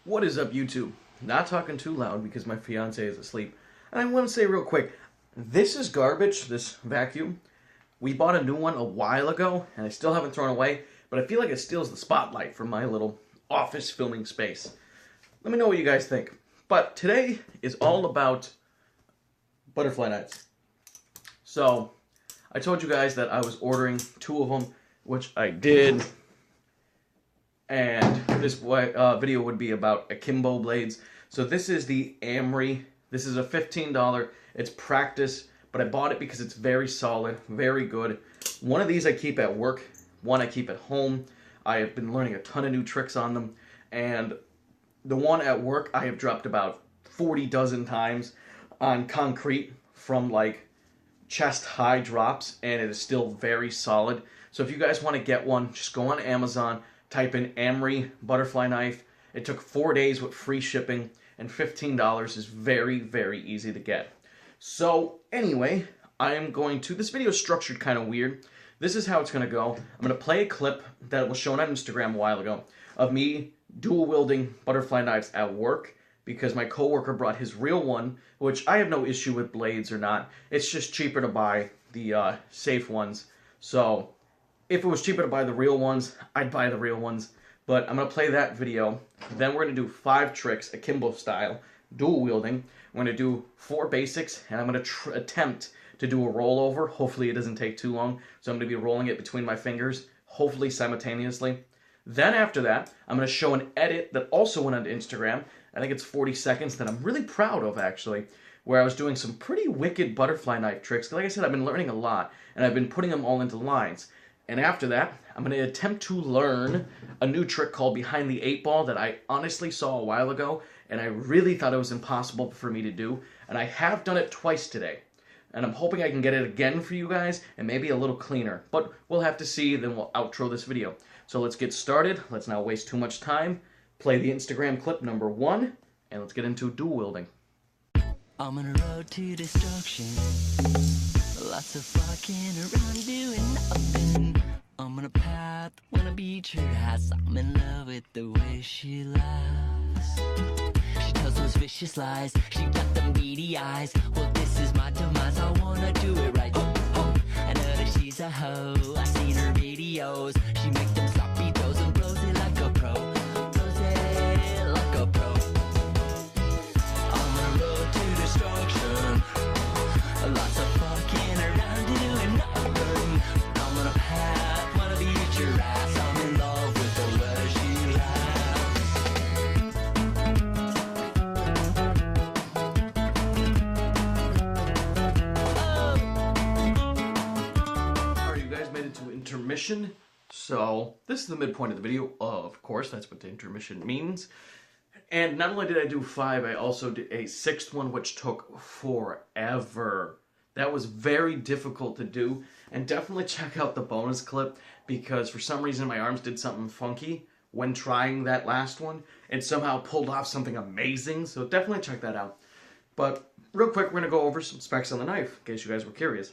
What is up, YouTube? Not talking too loud because my fiance is asleep. And I want to say real quick, this is garbage, this vacuum. We bought a new one a while ago, and I still haven't thrown it away, but I feel like it steals the spotlight from my little office filming space. Let me know what you guys think. But today is all about butterfly knives. So, I told you guys that I was ordering 2 of them, which I did. And this video would be about akimbo blades. So this is the Amri. This is a $15. It's practice, but I bought it because it's very solid, very good. One of these I keep at work, one I keep at home. I have been learning a ton of new tricks on them, and the one at work I have dropped about 40 dozen times on concrete from like chest high drops, and it is still very solid. So if you guys want to get one, just go on Amazon, type in Amri butterfly knife. It took 4 days with free shipping, and $15 is very, very easy to get. So anyway, this video is structured kind of weird. This is how it's going to go. I'm going to play a clip that was shown on Instagram a while ago of me dual wielding butterfly knives at work, because my coworker brought his real one, which I have no issue with blades or not. It's just cheaper to buy the safe ones. So if it was cheaper to buy the real ones, I'd buy the real ones. But I'm going to play that video. Then we're going to do 5 tricks, akimbo style, dual wielding. I'm going to do 4 basics, and I'm going to attempt to do a rollover. Hopefully it doesn't take too long. So I'm going to be rolling it between my fingers, hopefully simultaneously. Then after that, I'm going to show an edit that also went on Instagram. I think it's 40 seconds that I'm really proud of, actually, where I was doing some pretty wicked butterfly knife tricks. Like I said, I've been learning a lot, and I've been putting them all into lines. And after that, I'm going to attempt to learn a new trick called behind the 8 ball that I honestly saw a while ago, and I really thought it was impossible for me to do. And I have done it twice today. And I'm hoping I can get it again for you guys, and maybe a little cleaner. But we'll have to see, then we'll outro this video. So let's get started. Let's not waste too much time. Play the Instagram clip number 1, and let's get into dual wielding. I'm on a road to destruction. Lots of fucking around doing nothing. I'm on a path, wanna beat her ass. I'm in love with the way she laughs. She tells those vicious lies. She got them beady eyes. Well, this is my demise. I wanna do it right. Oh, oh. I know that she's a hoe. I've seen her videos. She makes them sloppy toes and blows it like a pro. Blows it like a pro. I'm on a road to destruction. Lots of fucking around doing nothing. I'm on a path, wanna beat your ass. I'm in love with the way she laughs. Alright, you guys made it to intermission. So this is the midpoint of the video. Of course, that's what the intermission means. And not only did I do 5, I also did a 6th one, which took forever. That was very difficult to do. And definitely check out the bonus clip, because for some reason my arms did something funky when trying that last one. It somehow pulled off something amazing, so definitely check that out. But real quick, we're going to go over some specs on the knife, in case you guys were curious.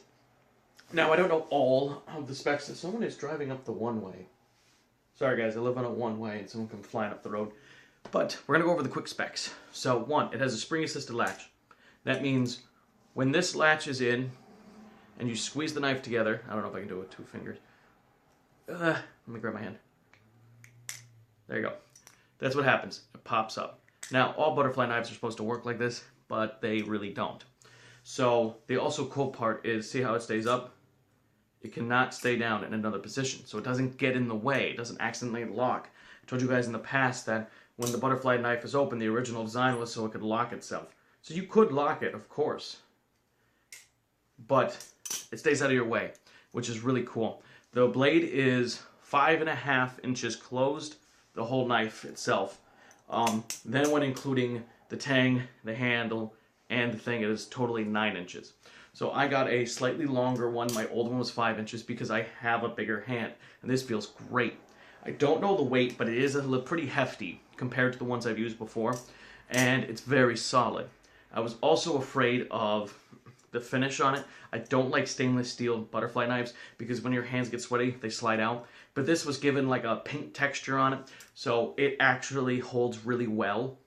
Now, I don't know all of the specs. Someone is driving up the one-way. Sorry guys, I live on a one-way and someone comes flying up the road. But we're going to go over the quick specs. So 1, it has a spring-assisted latch. That means when this latch is in and you squeeze the knife together, I don't know if I can do it with 2 fingers. Let me grab my hand. There you go. That's what happens. It pops up. Now, all butterfly knives are supposed to work like this, but they really don't. So the also cool part is, see how it stays up? It cannot stay down in another position, so it doesn't get in the way. It doesn't accidentally lock. I told you guys in the past that when the butterfly knife is open, the original design was so it could lock itself. So you could lock it, of course, but it stays out of your way, which is really cool. The blade is 5.5 inches closed, the whole knife itself. Then when including the tang, the handle, and the thing, it is totally 9 inches. So I got a slightly longer one. My old one was 5 inches because I have a bigger hand, and this feels great. I don't know the weight, but it is pretty hefty compared to the ones I've used before, and it's very solid. I was also afraid of the finish on it. I don't like stainless steel butterfly knives because when your hands get sweaty, they slide out. but this was given like a pink texture on it, so it actually holds really well.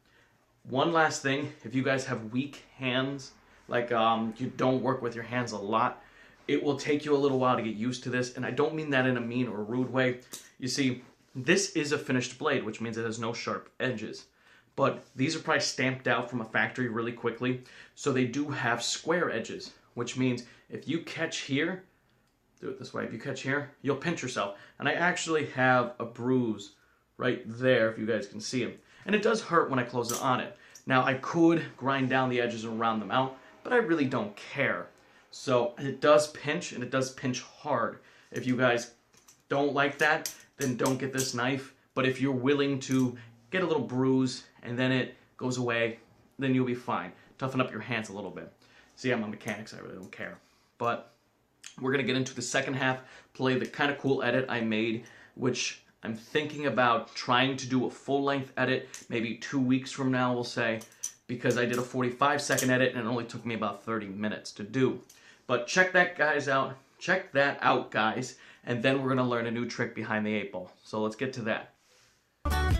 One last thing, if you guys have weak hands, like you don't work with your hands a lot, it will take you a little while to get used to this, and I don't mean that in a mean or rude way. You see, this is a finished blade, which means it has no sharp edges. But these are probably stamped out from a factory really quickly, so they do have square edges, which means if you catch here, do it this way, if you catch here, you'll pinch yourself. And I actually have a bruise right there, if you guys can see it. And it does hurt when I close it on it. Now, I could grind down the edges and round them out, but I really don't care. So it does pinch, and it does pinch hard. If you guys don't like that, then don't get this knife. But if you're willing to get a little bruise and then it goes away, then you'll be fine. Toughen up your hands a little bit. See, I'm a mechanic, so I really don't care. But we're going to get into the second half, play the kind of cool edit I made, which I'm thinking about trying to do a full-length edit, maybe 2 weeks from now, we'll say, because I did a 45-second edit and it only took me about 30 minutes to do. But check that out, guys, and then we're going to learn a new trick behind the 8-ball. So let's get to that. I'm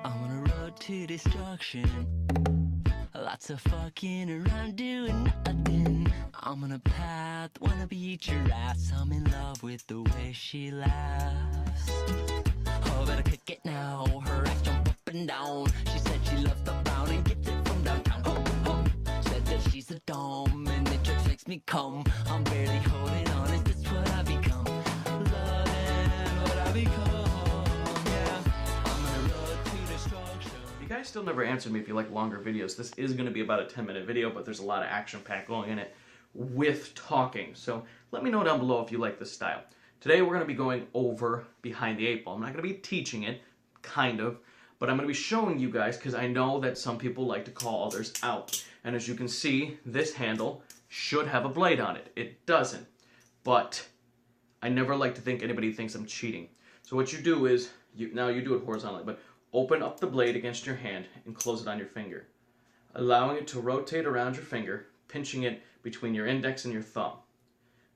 on a road to destruction. Lots of fucking around doing nothing. I'm on a path, wanna beat your ass. I'm in love with the way she laughs. Oh, better kick it now. Her ass jump up and down. She said she loves the bound and gets it from downtown. Oh, oh. Said that she's a dome and the church makes me come. I'm barely holding on. Is this what I become? Loving what I become. Yeah, I'm on a road to destruction. You guys still never answered me if you like longer videos. This is going to be about a 10-minute video, but there's a lot of action packed going in it with talking. So let me know down below if you like this style. Today we're going to be going over behind the 8-ball. I'm not going to be teaching it, kind of, but I'm going to be showing you guys because I know that some people like to call others out. And as you can see, this handle should have a blade on it. It doesn't, but I never like to think anybody thinks I'm cheating. So what you do is, now you do it horizontally, but open up the blade against your hand and close it on your finger, allowing it to rotate around your finger, pinching it between your index and your thumb.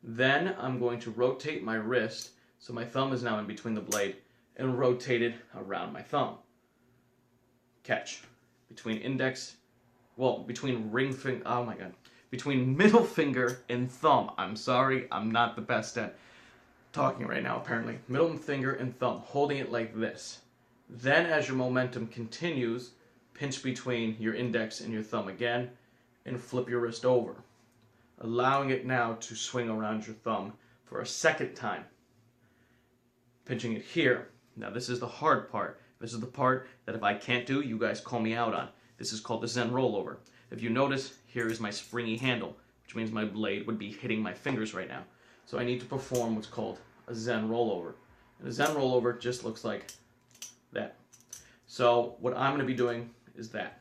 Then I'm going to rotate my wrist, so my thumb is now in between the blade, and rotate it around my thumb. Catch. Between index, well, between ring finger, oh my god, between middle finger and thumb. I'm sorry, I'm not the best at talking right now, apparently. Middle finger and thumb, holding it like this. Then as your momentum continues, pinch between your index and your thumb again, and flip your wrist over, allowing it now to swing around your thumb for a second time. Pinching it here. Now this is the hard part. This is the part that if I can't do, you guys call me out on. This is called the Zen rollover. If you notice, here is my springy handle, which means my blade would be hitting my fingers right now. So I need to perform what's called a Zen rollover. And a Zen rollover just looks like that. So what I'm going to be doing is that.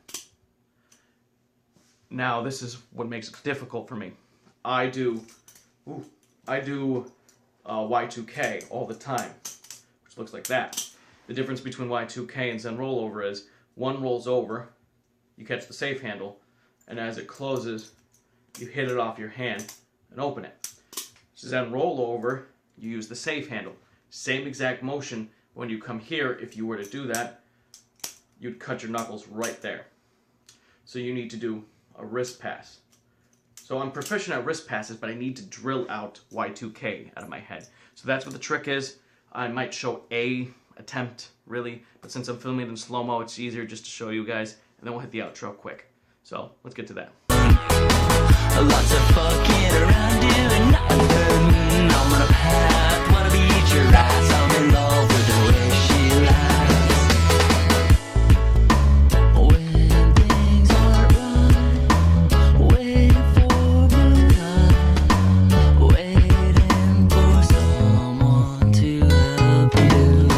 Now this is what makes it difficult for me. I do Y2K all the time, which looks like that. The difference between Y2K and Zen rollover is one rolls over, you catch the safe handle, and as it closes, you hit it off your hand and open it. Zen rollover, you use the safe handle. Same exact motion. When you come here, if you were to do that, you'd cut your knuckles right there. So you need to do a wrist pass. So I'm proficient at wrist passes, but I need to drill out Y2K out of my head. So that's what the trick is. I might show a attempt, really, but since I'm filming it in slow-mo, it's easier just to show you guys, and then we'll hit the outro quick. So let's get to that. Lots of fucking around doing nothing. I'm on a path, wanna beat your ass. I'm in love with the way she laughs. When things aren't right, waiting for moonlight, waiting for someone to help you.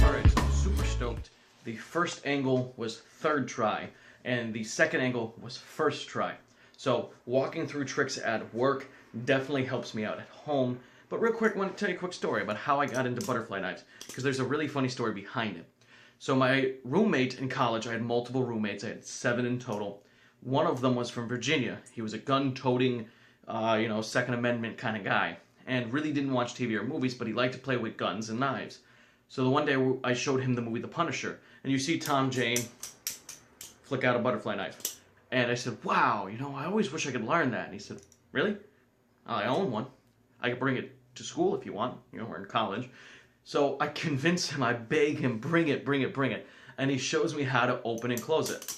Alright, so I'm super stoked. The first angle was third try, and the second angle was first try. So walking through tricks at work definitely helps me out at home. But real quick, I want to tell you a quick story about how I got into butterfly knives, because there's a really funny story behind it. So my roommate in college, I had multiple roommates, I had 7 in total. One of them was from Virginia. He was a gun-toting, Second Amendment kind of guy, and really didn't watch TV or movies, but he liked to play with guns and knives. So the one day I showed him the movie The Punisher, and you see Tom Jane flick out a butterfly knife. And I said, wow, I always wish I could learn that. And he said, really? I own one. I could bring it to school if you want. We're in college. So I convince him, I beg him, bring it. And he shows me how to open and close it.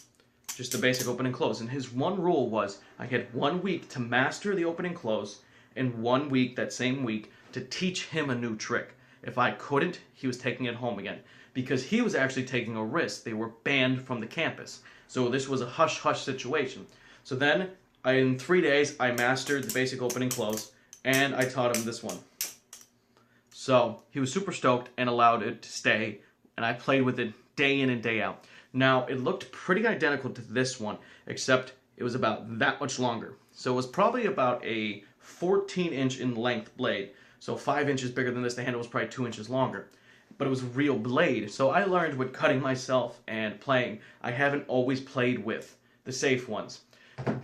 Just a basic open and close. And his one rule was I had 1 week to master the open and close, and 1 week, that same week, to teach him a new trick. If I couldn't, he was taking it home again. Because he was actually taking a risk. They were banned from the campus. So this was a hush-hush situation. So then, in 3 days, I mastered the basic open and close, and I taught him this one. So he was super stoked and allowed it to stay, and I played with it day in and day out. Now, it looked pretty identical to this one, except it was about that much longer. So it was probably about a 14-inch in length blade. So 5 inches bigger than this. The handle was probably 2 inches longer. But it was a real blade. So I learned with cutting myself and playing, I haven't always played with the safe ones.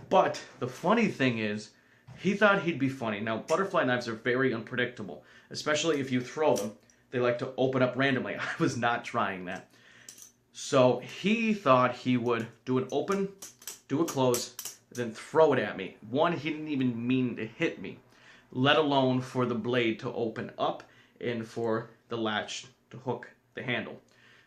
But the funny thing is, he thought he'd be funny. Now, butterfly knives are very unpredictable, especially if you throw them. They like to open up randomly. I was not trying that. So he thought he would do an open, do a close, then throw it at me. One, he didn't even mean to hit me, let alone for the blade to open up and for the latch to hook the handle.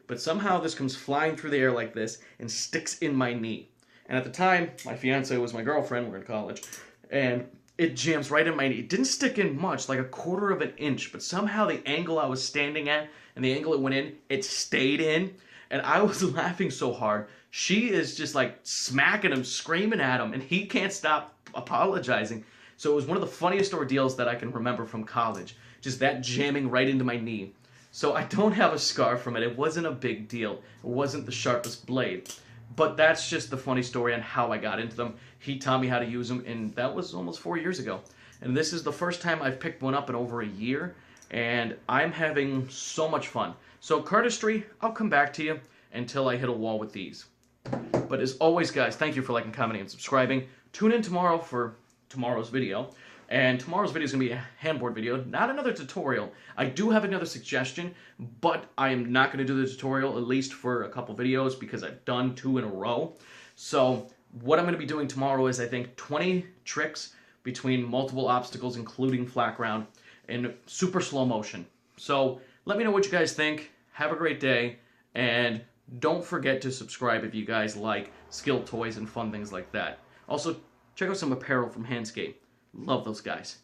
But somehow this comes flying through the air like this and sticks in my knee. And at the time, my fiance was my girlfriend, we're in college, and it jams right in my knee. It didn't stick in much, like 1/4 of an inch, but somehow the angle I was standing at and the angle it went in, it stayed in. And I was laughing so hard. She is just like smacking him, screaming at him, and he can't stop apologizing. So it was one of the funniest ordeals that I can remember from college. Just that jamming right into my knee. So I don't have a scar from it. It wasn't a big deal. It wasn't the sharpest blade. But that's just the funny story on how I got into them. He taught me how to use them, and that was almost 4 years ago. And this is the first time I've picked one up in over a year, and I'm having so much fun. So cardistry, I'll come back to you until I hit a wall with these. But as always, guys, thank you for liking, commenting, and subscribing. Tune in tomorrow for tomorrow's video. And tomorrow's video is going to be a handboard video, not another tutorial. I do have another suggestion, but I am not going to do the tutorial, at least for a couple videos, because I've done 2 in a row. So what I'm going to be doing tomorrow is, I think, 20 tricks between multiple obstacles, including flat ground, in super slow motion. So let me know what you guys think. Have a great day, and don't forget to subscribe if you guys like skill toys and fun things like that. Also, check out some apparel from Handscape. Love those guys.